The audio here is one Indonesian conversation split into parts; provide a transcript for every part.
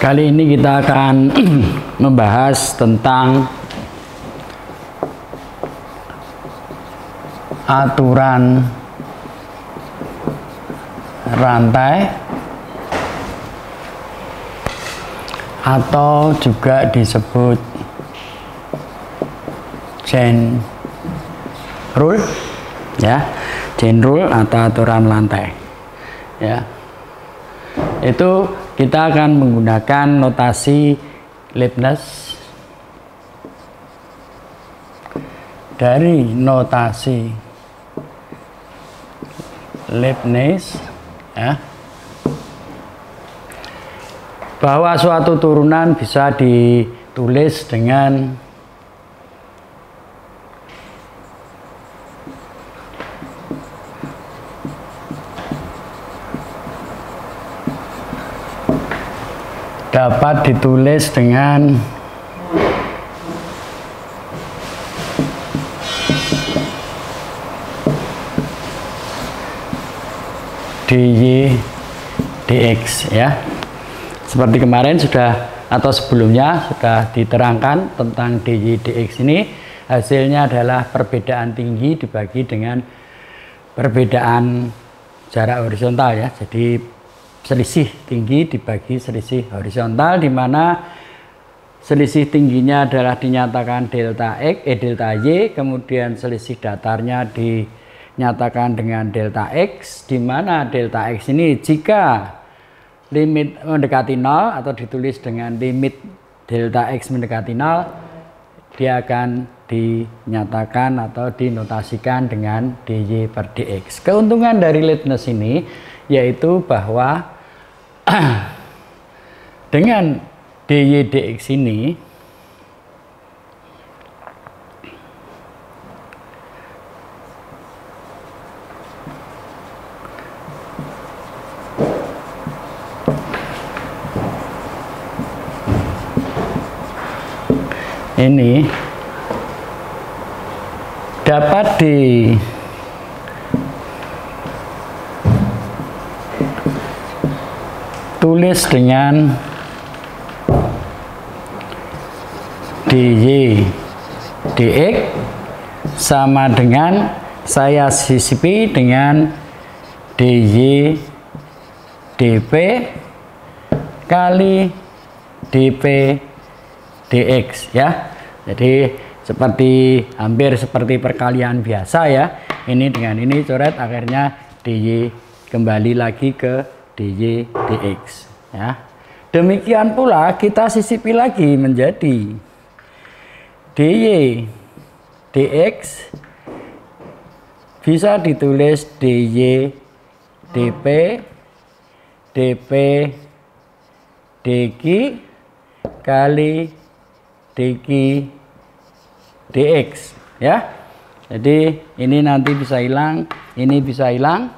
Kali ini kita akan membahas tentang aturan rantai atau juga disebut chain rule, ya, chain rule atau aturan rantai, ya. Itu kita akan menggunakan notasi Leibniz. Dari notasi Leibniz, ya, bahwa suatu turunan bisa ditulis dengan dapat ditulis dengan dy dx, ya. Seperti kemarin sudah atau sebelumnya sudah diterangkan tentang dy dx ini, hasilnya adalah perbedaan tinggi dibagi dengan perbedaan jarak horizontal, ya. Jadi selisih tinggi dibagi selisih horizontal, di mana selisih tingginya adalah dinyatakan delta x, delta y, kemudian selisih datarnya dinyatakan dengan delta x, di mana delta x ini jika limit mendekati 0 atau ditulis dengan limit delta x mendekati 0, dia akan dinyatakan atau dinotasikan dengan dy per dx. Keuntungan dari Leibniz ini yaitu bahwa dengan dy dx ini dapat ditulis dengan dy dx sama dengan saya sisipi dengan dy dp kali dp dx, ya. Jadi hampir seperti perkalian biasa, ya. Ini dengan ini coret, akhirnya dy kembali lagi ke dy dx, ya. Demikian pula kita sisipi lagi menjadi dy dx bisa ditulis dy dp dp dq kali dq dx, ya. Jadi ini nanti bisa hilang, ini bisa hilang,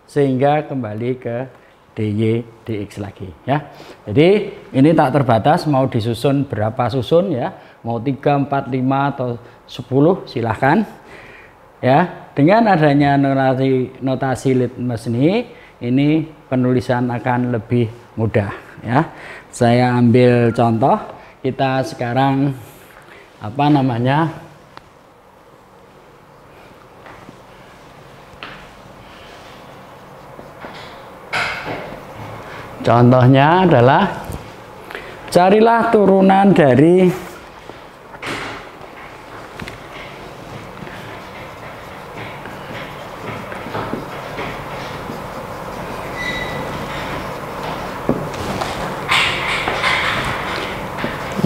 sehingga kembali ke dy dx lagi, ya. Jadi ini tak terbatas, mau disusun berapa susun, ya, mau 3, 4, 5 atau 10 silahkan, ya. Dengan adanya notasi Leibniz ini penulisan akan lebih mudah, ya. Saya ambil contoh, kita sekarang contohnya adalah carilah turunan dari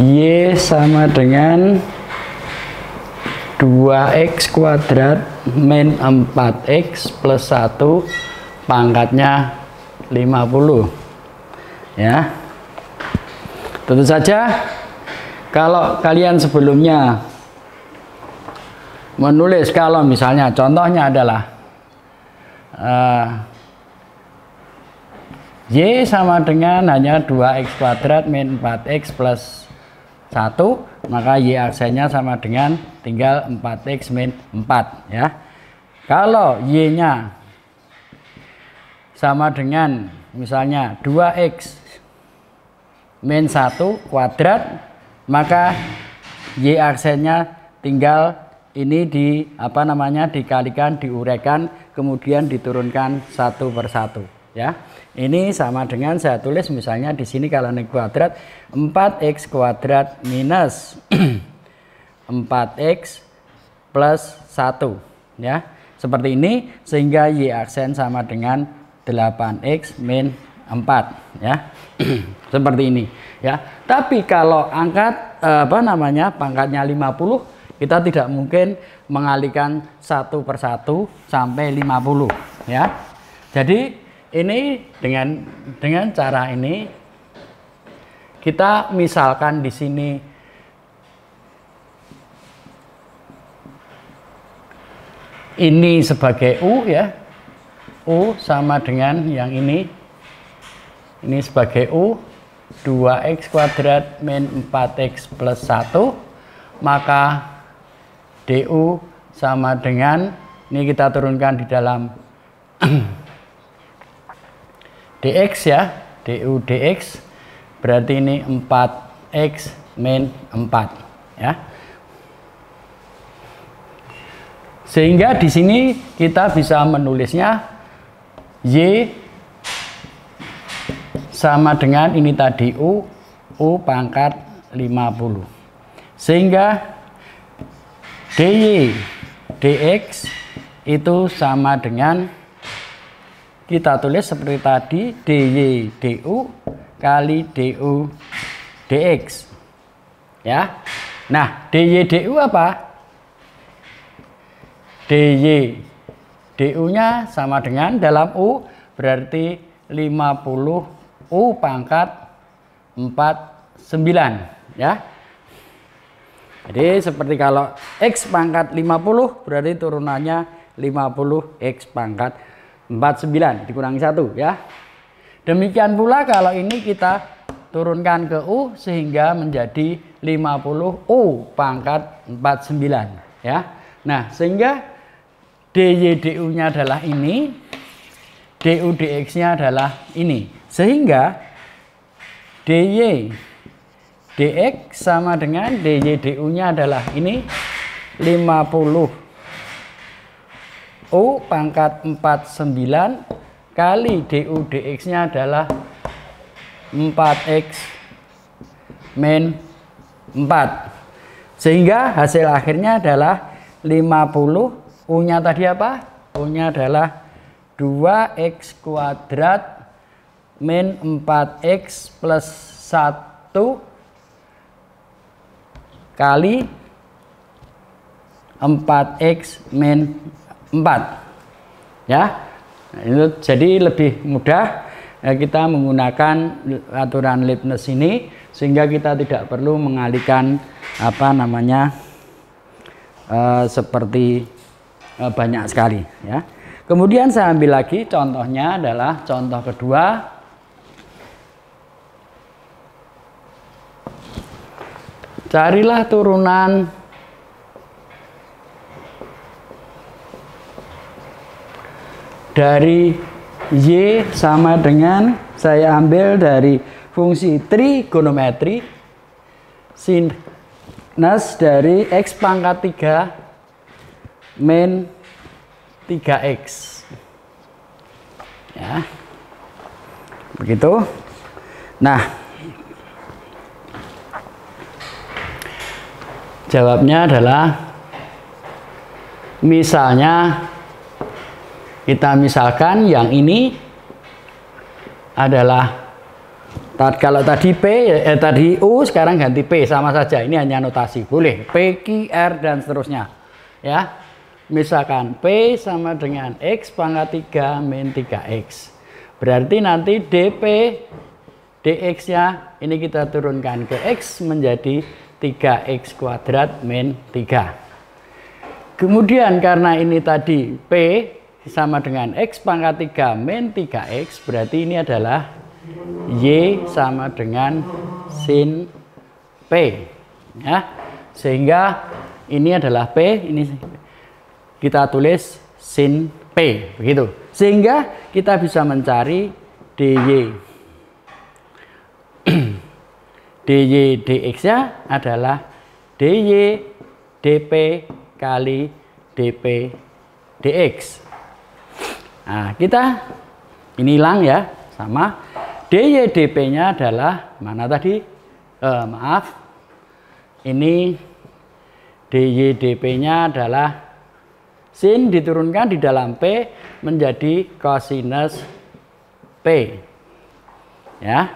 y sama dengan 2x kuadrat min 4x plus 1 pangkatnya 50, ya. Tentu saja kalau kalian sebelumnya menulis, kalau misalnya contohnya adalah y sama dengan hanya 2x kuadrat min 4x plus 1, maka y aksennya sama dengan tinggal 4x min 4, ya. Kalau y nya sama dengan misalnya 2x min 1 kuadrat, maka Y aksennya tinggal ini dikalikan, diuraikan, kemudian diturunkan satu per satu ya. Ini sama dengan saya tulis misalnya di sini kalau ini kuadrat 4x kuadrat minus 4x plus 1 ya. Seperti ini, sehingga Y aksen sama dengan 8x min 4 ya. Seperti ini ya. Tapi kalau angkat pangkatnya 50, kita tidak mungkin mengalihkan satu per satu sampai 50 ya. Jadi ini dengan cara ini kita misalkan di sini ini sebagai U ya. U sama dengan yang ini sebagai U, 2x kuadrat min 4x plus 1, maka DU sama dengan, ini kita turunkan di dalam dx ya, DU dx, berarti ini 4x min 4 ya. Sehingga di sini kita bisa menulisnya Y sama dengan ini tadi U pangkat 50. Sehingga DY dx itu sama dengan, kita tulis seperti tadi, DY du kali du dx ya. Nah, DY du apa? DY du nya sama dengan dalam U berarti 50 U pangkat 49 ya. Jadi seperti kalau X pangkat 50 berarti turunannya 50 X pangkat 49 dikurangi 1 ya. Demikian pula kalau ini kita turunkan ke U sehingga menjadi 50 U pangkat 49 ya. Nah, sehingga DY du nya adalah ini, du dx nya adalah ini. Sehingga DY dx sama dengan DY du nya adalah ini, 50 U pangkat 49 kali du dx nya adalah 4x min 4. Sehingga hasil akhirnya adalah 50, U nya tadi apa? U nya adalah 2x kuadrat min 4x plus 1 kali 4x min 4 ya. Nah, itu jadi lebih mudah kita menggunakan aturan Leibniz ini, sehingga kita tidak perlu mengalihkan seperti banyak sekali ya. Kemudian saya ambil lagi contohnya adalah contoh kedua. Carilah turunan dari Y sama dengan, saya ambil dari fungsi trigonometri sinus dari X pangkat 3 min 3x ya, begitu. Nah, jawabnya adalah, misalnya kita misalkan yang ini adalah, kalau tadi P tadi U, sekarang ganti P, sama saja, ini hanya notasi, boleh P, Q, R dan seterusnya ya. Misalkan P sama dengan X pangkat 3 min 3x, berarti nanti dP dx nya ini kita turunkan ke X menjadi 3x kuadrat min 3. Kemudian karena ini tadi P sama dengan X pangkat 3 min 3x, berarti ini adalah Y sama dengan sin P ya. Sehingga ini adalah P, ini kita tulis sin P, begitu. Sehingga kita bisa mencari DY dy dx-nya adalah dy dp kali dp dx. Nah, kita ini hilang ya, sama. dy dp-nya adalah mana tadi? Maaf. Ini dy dp-nya adalah sin diturunkan di dalam P menjadi cosinus P. Ya.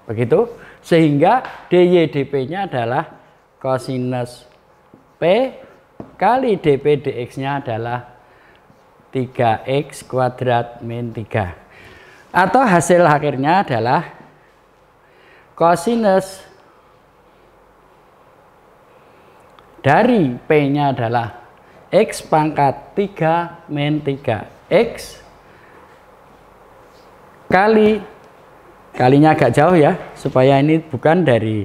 Begitu. Sehingga dy dp-nya adalah cosinus P kali dp dx-nya adalah 3x kuadrat min 3. Atau hasil akhirnya adalah cosinus dari P-nya adalah X pangkat 3 min 3X kalinya agak jauh ya, supaya ini bukan dari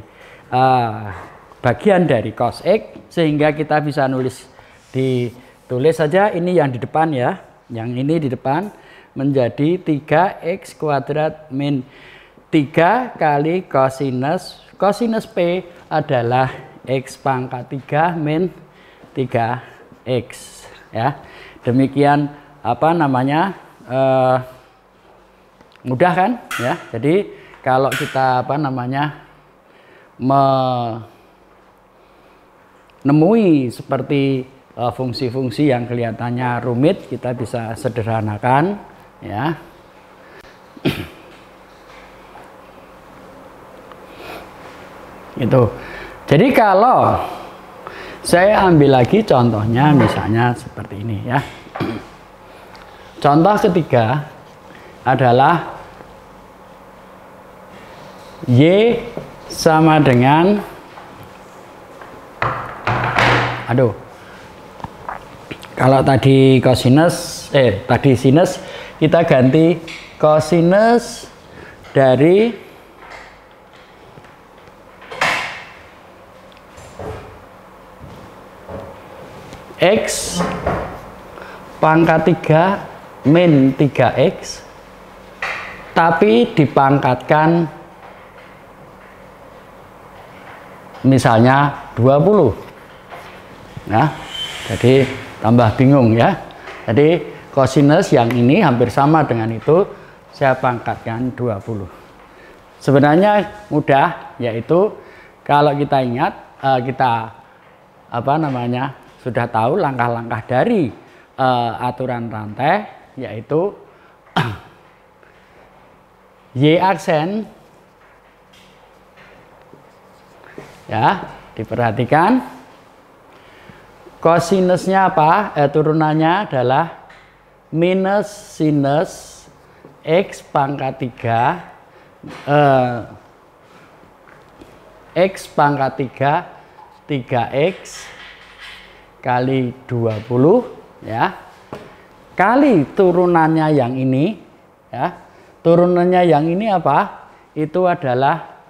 bagian dari cos X, sehingga kita bisa ditulis saja ini yang di depan ya, yang ini di depan menjadi 3x kuadrat min 3 kali cosinus P adalah X pangkat 3 min 3x ya. Demikian mudah kan ya. Jadi kalau kita menemui seperti fungsi-fungsi yang kelihatannya rumit, kita bisa sederhanakan ya. Itu. Jadi kalau saya ambil lagi contohnya, misalnya seperti ini ya. Contoh ketiga adalah Y sama dengan kalau tadi tadi sinus, kita ganti cosinus dari X pangkat 3 min 3X, tapi dipangkatkan misalnya 20. Nah, jadi tambah bingung ya. Jadi cosinus yang ini hampir sama dengan itu, saya pangkatkan 20. Sebenarnya mudah, yaitu kalau kita ingat, kita sudah tahu langkah-langkah dari aturan rantai, yaitu Y aksen ya, diperhatikan kosinusnya apa? Turunannya adalah minus sinus X pangkat 3 X pangkat 3 3X kali 20 ya, kali turunannya yang ini ya. Turunannya yang ini apa? Itu adalah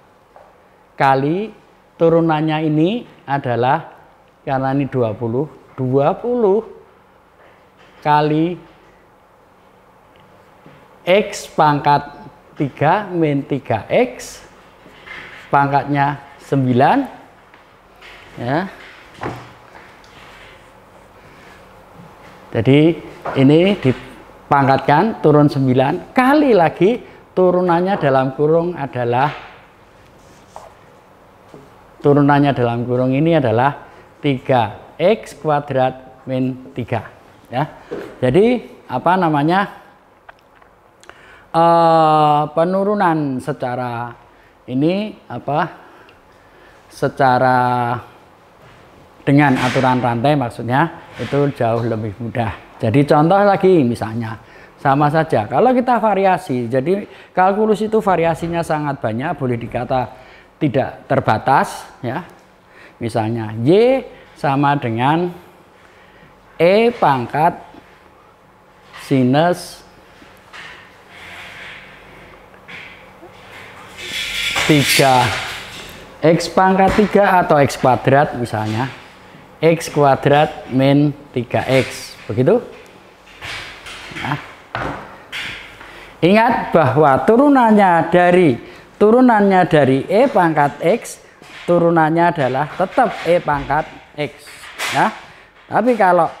kali turunannya ini adalah, karena ini 20 kali X pangkat 3 min 3X pangkatnya 9 ya. Jadi ini dipangkatkan turun 9 kali lagi turunannya dalam kurung adalah, turunannya dalam kurung ini adalah 3x kuadrat min 3 ya. Jadi penurunan secara ini secara dengan aturan rantai maksudnya itu jauh lebih mudah. Jadi contoh lagi misalnya sama saja kalau kita variasi, jadi kalkulus itu variasinya sangat banyak, boleh dikata tidak terbatas ya. Misalnya Y sama dengan E pangkat sinus 3X pangkat 3 atau X kuadrat misalnya, X kuadrat min 3X, begitu. Nah, ingat bahwa turunannya dari turunannya dari E pangkat X, turunannya adalah tetap E pangkat X. Ya. Tapi kalau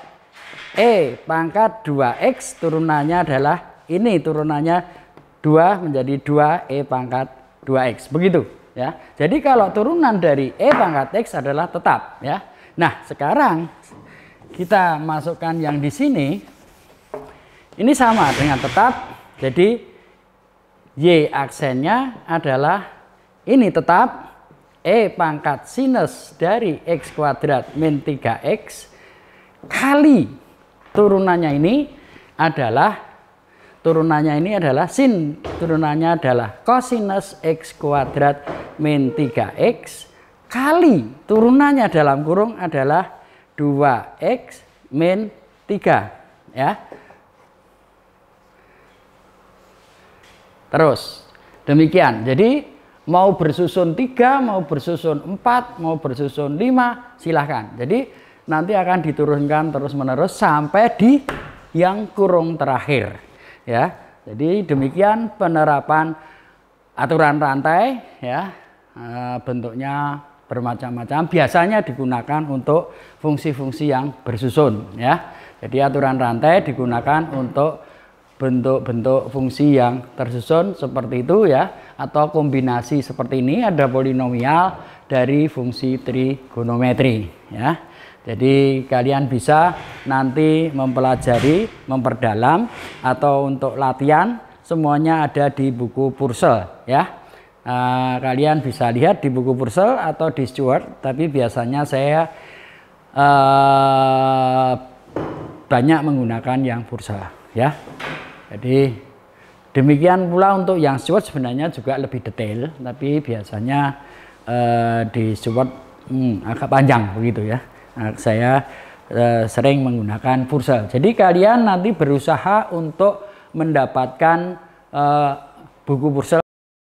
E pangkat 2X, turunannya adalah ini, turunannya 2 menjadi 2 E pangkat 2X. Begitu. Ya. Jadi kalau turunan dari E pangkat X adalah tetap. Ya. Nah, sekarang kita masukkan yang di sini. Ini sama dengan tetap. Jadi Y aksennya adalah ini tetap E pangkat sinus dari X kuadrat min 3X kali turunannya ini adalah sin, turunannya adalah kosinus X kuadrat min 3X kali turunannya dalam kurung adalah 2X min 3. Ya. Terus demikian. Jadi mau bersusun 3, mau bersusun 4, mau bersusun 5, silahkan. Jadi nanti akan diturunkan terus-menerus sampai di yang kurung terakhir. Ya. Jadi demikian penerapan aturan rantai. Ya. Bentuknya bermacam-macam. Biasanya digunakan untuk fungsi-fungsi yang bersusun. Ya. Jadi aturan rantai digunakan untuk bentuk-bentuk fungsi yang tersusun seperti itu ya, atau kombinasi seperti ini, ada polinomial dari fungsi trigonometri ya. Jadi kalian bisa nanti mempelajari, memperdalam, atau untuk latihan semuanya ada di buku Purcell ya. Kalian bisa lihat di buku Purcell atau di Stewart, tapi biasanya saya banyak menggunakan yang Purcell ya. Jadi demikian pula untuk yang Stewart sebenarnya juga lebih detail, tapi biasanya di Stewart agak panjang begitu ya. Saya sering menggunakan Purcell. Jadi kalian nanti berusaha untuk mendapatkan buku Purcell